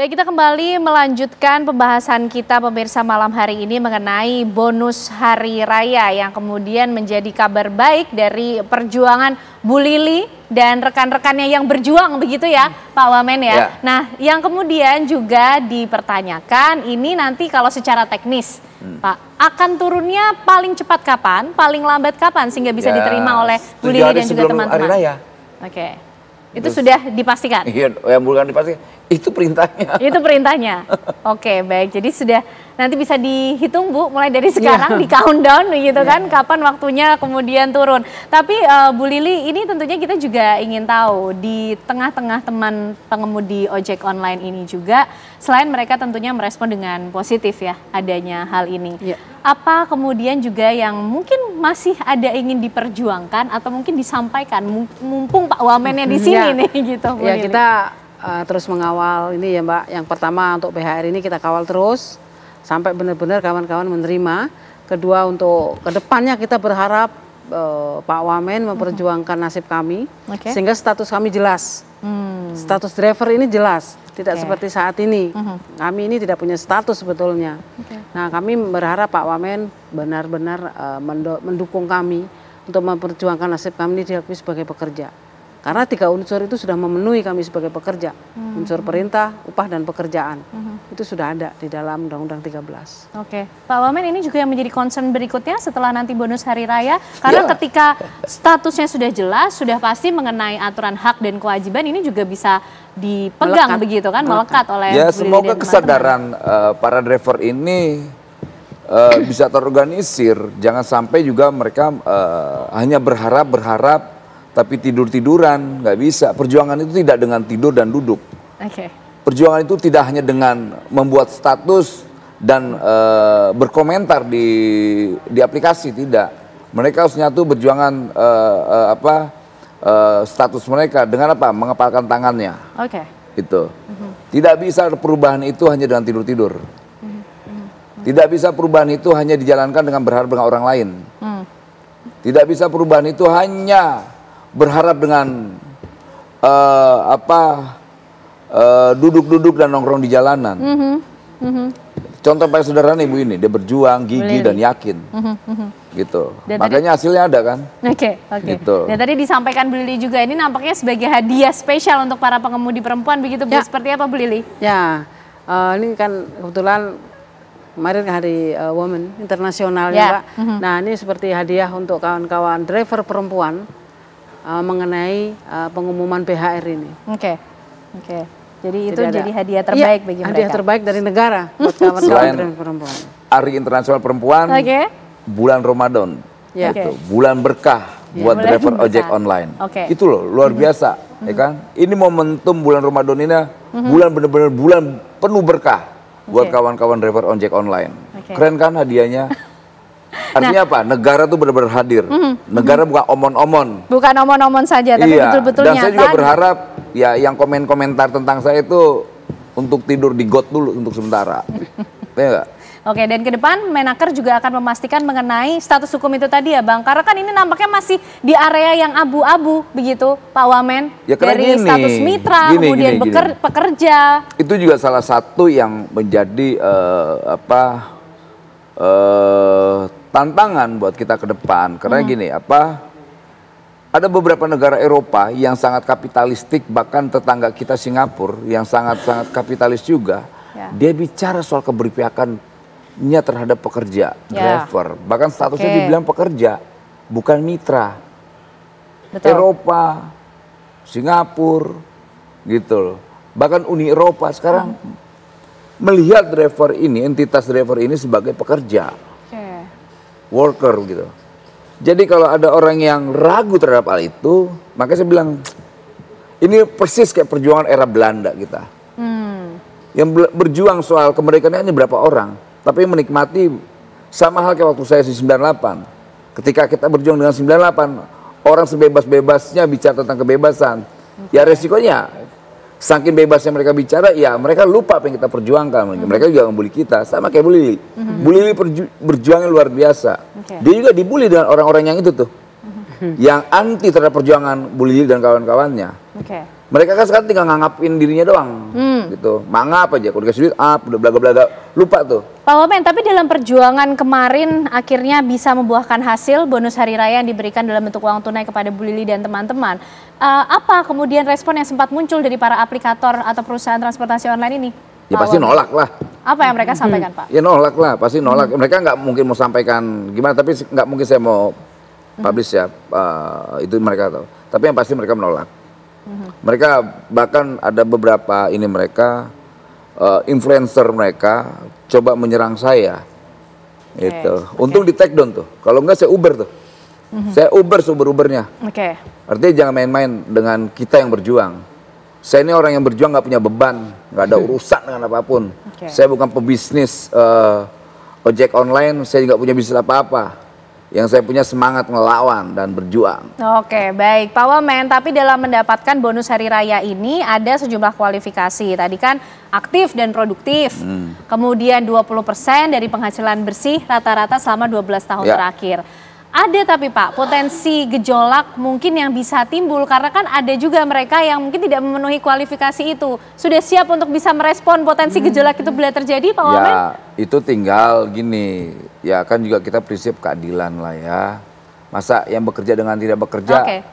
Baik, kita kembali melanjutkan pembahasan kita pemirsa malam hari ini mengenai bonus hari raya yang kemudian menjadi kabar baik dari perjuangan Bu Lili dan rekan-rekannya yang berjuang begitu ya Pak Wamen ya. Nah yang kemudian juga dipertanyakan ini nanti kalau secara teknis Pak akan turunnya paling cepat kapan, paling lambat kapan sehingga bisa diterima oleh Bu Lili dan juga teman-teman. Oke. Itu sudah dipastikan? Iya, yang bukan dipastikan. Itu perintahnya. Itu perintahnya. Oke, baik. Jadi sudah nanti bisa dihitung Bu, mulai dari sekarang di countdown gitu kan, kapan waktunya kemudian turun. Tapi Bu Lili, ini tentunya kita juga ingin tahu di tengah-tengah teman pengemudi ojek online ini juga, selain mereka tentunya merespon dengan positif ya adanya hal ini. Apa kemudian juga yang mungkin masih ada ingin diperjuangkan atau mungkin disampaikan, mumpung Pak Wamennya di sini nih gitu Bu Lili. Kita terus mengawal ini ya Mbak. Yang pertama untuk PHR ini kita kawal terus sampai benar-benar kawan-kawan menerima. Kedua untuk kedepannya kita berharap Pak Wamen memperjuangkan nasib kami sehingga status kami jelas. Status driver ini jelas, tidak seperti saat ini. Kami ini tidak punya status sebetulnya. Nah kami berharap Pak Wamen benar-benar mendukung kami untuk memperjuangkan nasib kami ini diakui sebagai pekerja. Karena 3 unsur itu sudah memenuhi kami sebagai pekerja. Unsur perintah, upah, dan pekerjaan. Itu sudah ada di dalam Undang-Undang 13. Oke, Pak Wamen ini juga yang menjadi concern berikutnya setelah nanti bonus hari raya. Karena ketika statusnya sudah jelas, sudah pasti mengenai aturan hak dan kewajiban ini juga bisa dipegang begitu kan, melekat oleh ya semoga kesadaran para driver ini bisa terorganisir. Jangan sampai juga mereka hanya berharap tapi tidur-tiduran, nggak bisa. Perjuangan itu tidak dengan tidur dan duduk. Perjuangan itu tidak hanya dengan membuat status dan berkomentar di aplikasi, tidak. Mereka harus nyatu berjuangan status mereka dengan apa? Mengepalkan tangannya. Itu. Tidak bisa perubahan itu hanya dengan tidur-tidur. Tidak bisa perubahan itu hanya dijalankan dengan berharap dengan orang lain. Tidak bisa perubahan itu hanya berharap dengan duduk-duduk dan nongkrong di jalanan. Contoh paling sederhana Ibu ini, dia berjuang, gigih dan yakin. Gitu. Dan makanya hasilnya ada kan. Gitu. Dan tadi disampaikan Bu Lili juga ini nampaknya sebagai hadiah spesial untuk para pengemudi perempuan begitu Bu. Seperti apa Bu Lili? Ya, ini kan kebetulan kemarin Hari Women Internasional ya Pak. Nah ini seperti hadiah untuk kawan-kawan driver perempuan mengenai pengumuman PHR ini. Jadi itu jadi hadiah terbaik bagi mereka. Hadiah terbaik dari negara buat kawan-kawan perempuan. Hari Internasional Perempuan, bulan Ramadan, bulan berkah buat driver ojek online. Itu loh luar biasa, ya kan? Ini momentum bulan Ramadan ini, bulan benar-benar bulan penuh berkah buat kawan-kawan driver ojek online. Keren kan hadiahnya? Artinya apa? Negara tuh benar-benar hadir. Negara bukan omon-omon. Bukan omon-omon saja, tapi betul-betul nyata. Dan saya juga berharap ya yang komen-komentar tentang saya itu untuk tidur di got dulu untuk sementara. Ya enggak? Oke, dan ke depan Menaker juga akan memastikan mengenai status hukum itu tadi ya Bang. Karena kan ini nampaknya masih di area yang abu-abu begitu Pak Wamen. Ya, dari status mitra, kemudian pekerja. Itu juga salah satu yang menjadi tantangan buat kita ke depan. Karena gini, ada beberapa negara Eropa yang sangat kapitalistik, bahkan tetangga kita Singapura yang sangat-sangat kapitalis juga. Dia bicara soal keberpihakannya terhadap pekerja, driver. Bahkan statusnya dibilang pekerja, bukan mitra. Eropa, Singapura, gitu loh. Bahkan Uni Eropa sekarang melihat driver ini, entitas driver ini sebagai pekerja. Worker gitu. Jadi kalau ada orang yang ragu terhadap hal itu, makanya saya bilang ini persis kayak perjuangan era Belanda kita. Yang berjuang soal kemerdekaan hanya berapa orang, tapi menikmati sama hal kayak waktu saya di 98. Ketika kita berjuang dengan 98, orang sebebas-bebasnya bicara tentang kebebasan. Ya resikonya saking bebasnya mereka bicara, ya mereka lupa apa yang kita perjuangkan. Mereka juga membuli kita, sama kayak Bu Lili. Bu Lili berjuangnya luar biasa. Dia juga dibully dengan orang-orang yang itu tuh. yang anti terhadap perjuangan Bu Lili dan kawan-kawannya. Mereka kan sekarang tinggal nganggapin dirinya doang, gitu. Mangap aja, kalau dikasih duit, udah belaga-belaga, lupa tuh. Pak Wamen, tapi dalam perjuangan kemarin akhirnya bisa membuahkan hasil bonus hari raya yang diberikan dalam bentuk uang tunai kepada Bu Lili dan teman-teman. Apa kemudian respon yang sempat muncul dari para aplikator atau perusahaan transportasi online ini? Ya pasti nolak lah. Apa yang mereka sampaikan, Pak? Ya nolak lah, pasti nolak. Mereka nggak mungkin mau sampaikan gimana, tapi nggak mungkin saya mau publish ya, itu mereka tahu. Tapi yang pasti mereka menolak. Mereka bahkan ada beberapa ini mereka influencer mereka coba menyerang saya, gitu. Untung di take down tuh. Kalau enggak saya Uber tuh. Saya Ubernya. Artinya jangan main-main dengan kita yang berjuang. Saya ini orang yang berjuang nggak punya beban, nggak ada urusan dengan apapun. Saya bukan pebisnis ojek online, saya nggak punya bisnis apa-apa. Yang saya punya semangat ngelawan dan berjuang. Oke, baik Pak Wamen, tapi dalam mendapatkan bonus hari raya ini ada sejumlah kualifikasi. Tadi kan aktif dan produktif, kemudian 20% dari penghasilan bersih rata-rata selama 12 tahun terakhir. Ada tapi Pak, potensi gejolak mungkin yang bisa timbul karena kan ada juga mereka yang mungkin tidak memenuhi kualifikasi itu. Sudah siap untuk bisa merespon potensi gejolak itu bila terjadi Pak Wamen? Ya itu tinggal gini, ya kan juga kita prinsip keadilan lah ya. Masa yang bekerja dengan tidak bekerja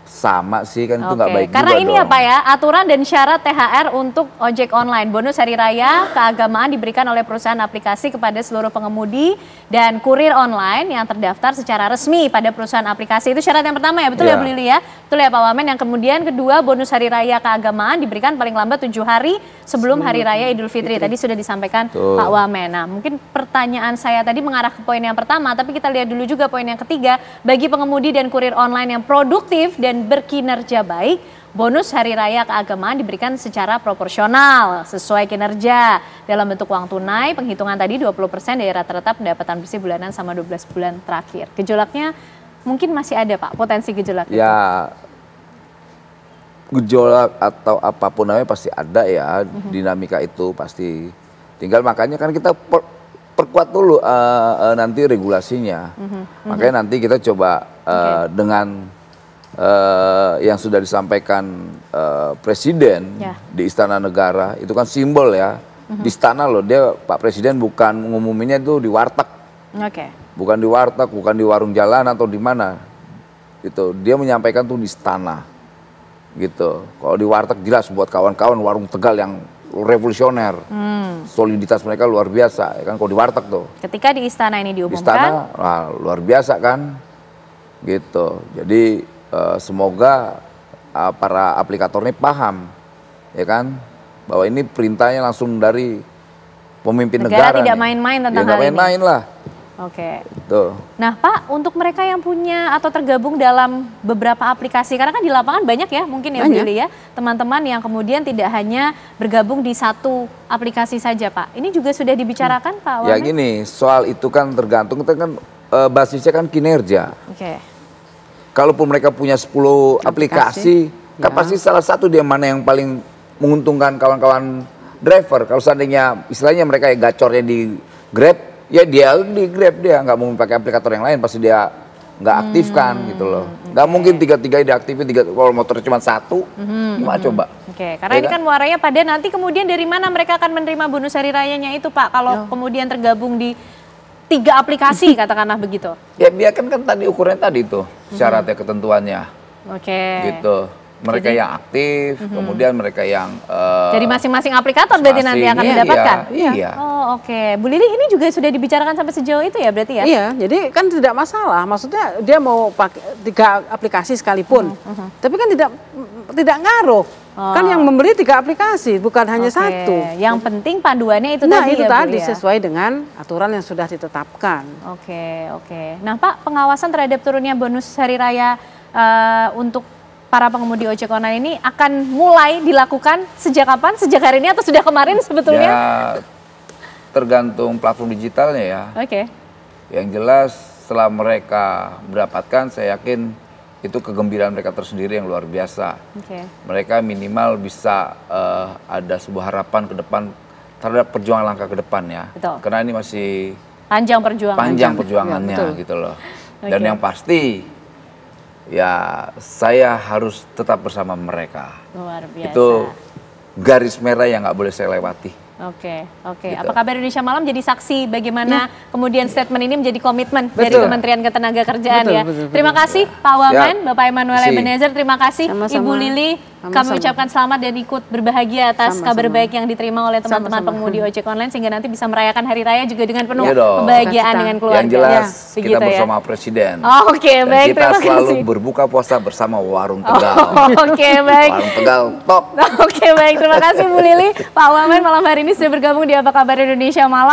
sama sih kan itu nggak baik juga. Karena ini apa ya, aturan dan syarat THR untuk ojek online. Bonus hari raya keagamaan diberikan oleh perusahaan aplikasi kepada seluruh pengemudi dan kurir online yang terdaftar secara resmi pada perusahaan aplikasi. Itu syarat yang pertama ya, betul ya Bu Lili ya? Betul ya Pak Wamen. Yang kemudian kedua, bonus hari raya keagamaan diberikan paling lambat 7 hari sebelum hari raya Idul Fitri. Tadi sudah disampaikan Pak Wamen. Nah mungkin pertanyaan saya tadi mengarah ke poin yang pertama, tapi kita lihat dulu juga poin yang ketiga. Bagi pengemudi dan kurir online yang produktif dan berkinerja baik, bonus hari raya keagamaan diberikan secara proporsional sesuai kinerja dalam bentuk uang tunai. Penghitungan tadi 20% dari rata-rata pendapatan bersih bulanan sama 12 bulan terakhir. Gejolaknya mungkin masih ada Pak, potensi gejolak itu? Ya gejolak atau apapun namanya pasti ada ya, dinamika itu pasti. Tinggal makanya kan kita perkuat dulu nanti regulasinya. Makanya nanti kita coba dengan yang sudah disampaikan Presiden di Istana Negara, itu kan simbol ya. Di istana loh, dia Pak Presiden bukan ngumuminnya itu di warteg. Bukan di warteg, bukan di warung jalan atau di mana. Gitu. Dia menyampaikan tuh di istana. Gitu. Kalau di warteg jelas buat kawan-kawan warung Tegal yang revolusioner. Soliditas mereka luar biasa ya kan kalau di warteg tuh. Ketika di istana ini diumumkan. Di istana luar biasa kan. Gitu. Jadi semoga para aplikator ini paham ya kan bahwa ini perintahnya langsung dari pemimpin negara. Tidak main-main tentang hal ini. Main-main lah. Tuh. Nah Pak, untuk mereka yang punya atau tergabung dalam beberapa aplikasi, karena kan di lapangan banyak ya mungkin ya Bu Lili ya, teman-teman yang kemudian tidak hanya bergabung di satu aplikasi saja Pak. Ini juga sudah dibicarakan Pak Wamen? Ya gini, soal itu kan tergantung, kita kan basisnya kan kinerja. Kalaupun mereka punya 10 aplikasi, kan pasti salah satu dia mana yang paling menguntungkan kawan-kawan driver. Kalau seandainya istilahnya mereka yang gacornya di Grab, ya dia di Grab, dia nggak mau pakai aplikator yang lain, pasti dia nggak aktifkan gitu loh. Nggak mungkin tiga-tiga diaktifin, kalau motor cuma satu, gimana coba? Karena ini kan muaranya pada nanti kemudian dari mana mereka akan menerima bonus hari rayanya itu Pak, kalau kemudian tergabung di 3 aplikasi katakanlah begitu. Ya biarkan kan tadi ukurannya tadi tuh syaratnya, ketentuannya. Gitu. Mereka yang aktif, kemudian mereka yang jadi masing-masing aplikator berarti nanti akan mendapatkan. Iya. Oh Bu Lili, ini juga sudah dibicarakan sampai sejauh itu ya berarti ya? Iya, jadi kan tidak masalah. Maksudnya dia mau pakai 3 aplikasi sekalipun, tapi kan tidak ngaruh. Kan yang memberi 3 aplikasi, bukan hanya satu. Yang penting panduannya itu tadi itu ya, tadi sesuai dengan aturan yang sudah ditetapkan. Nah Pak, pengawasan terhadap turunnya bonus hari raya untuk para pengemudi ojek online ini akan mulai dilakukan sejak kapan? Sejak hari ini atau sudah kemarin sebetulnya? Ya tergantung platform digitalnya ya. Yang jelas setelah mereka mendapatkan, saya yakin itu kegembiraan mereka tersendiri yang luar biasa. Mereka minimal bisa ada sebuah harapan ke depan terhadap perjuangan langkah ke depan ya. Karena ini masih panjang perjuangannya gitu loh. Dan yang pasti ya saya harus tetap bersama mereka. Luar biasa. Itu garis merah yang nggak boleh saya lewati. Oke. Gitu. Apa kabar Indonesia Malam jadi saksi bagaimana kemudian statement ini menjadi komitmen dari Betul. Kementerian Ketenagakerjaan Betul, ya. betul. Terima kasih Pak Wamen, Siap. Bapak Emmanuel Ebenezer, terima kasih Sama-sama. Ibu Lili. Kami Sama-sama. ucapkan selamat dan ikut berbahagia atas Sama-sama. kabar baik yang diterima oleh teman-teman Sama-sama. pengemudi ojek online sehingga nanti bisa merayakan Hari Raya juga dengan penuh Iya dong. kebahagiaan Cita-cita. dengan keluarga. Yang jelas Ya, kita begitu ya. bersama Presiden. Oke, Dan baik, kita terima selalu kasih. berbuka puasa bersama Warung Tegal. Oke, baik. Warung Tegal top. Oke, baik. Terima kasih Bu Lili. Pak Wamen malam hari ini sudah bergabung di Apa Kabar Indonesia Malam.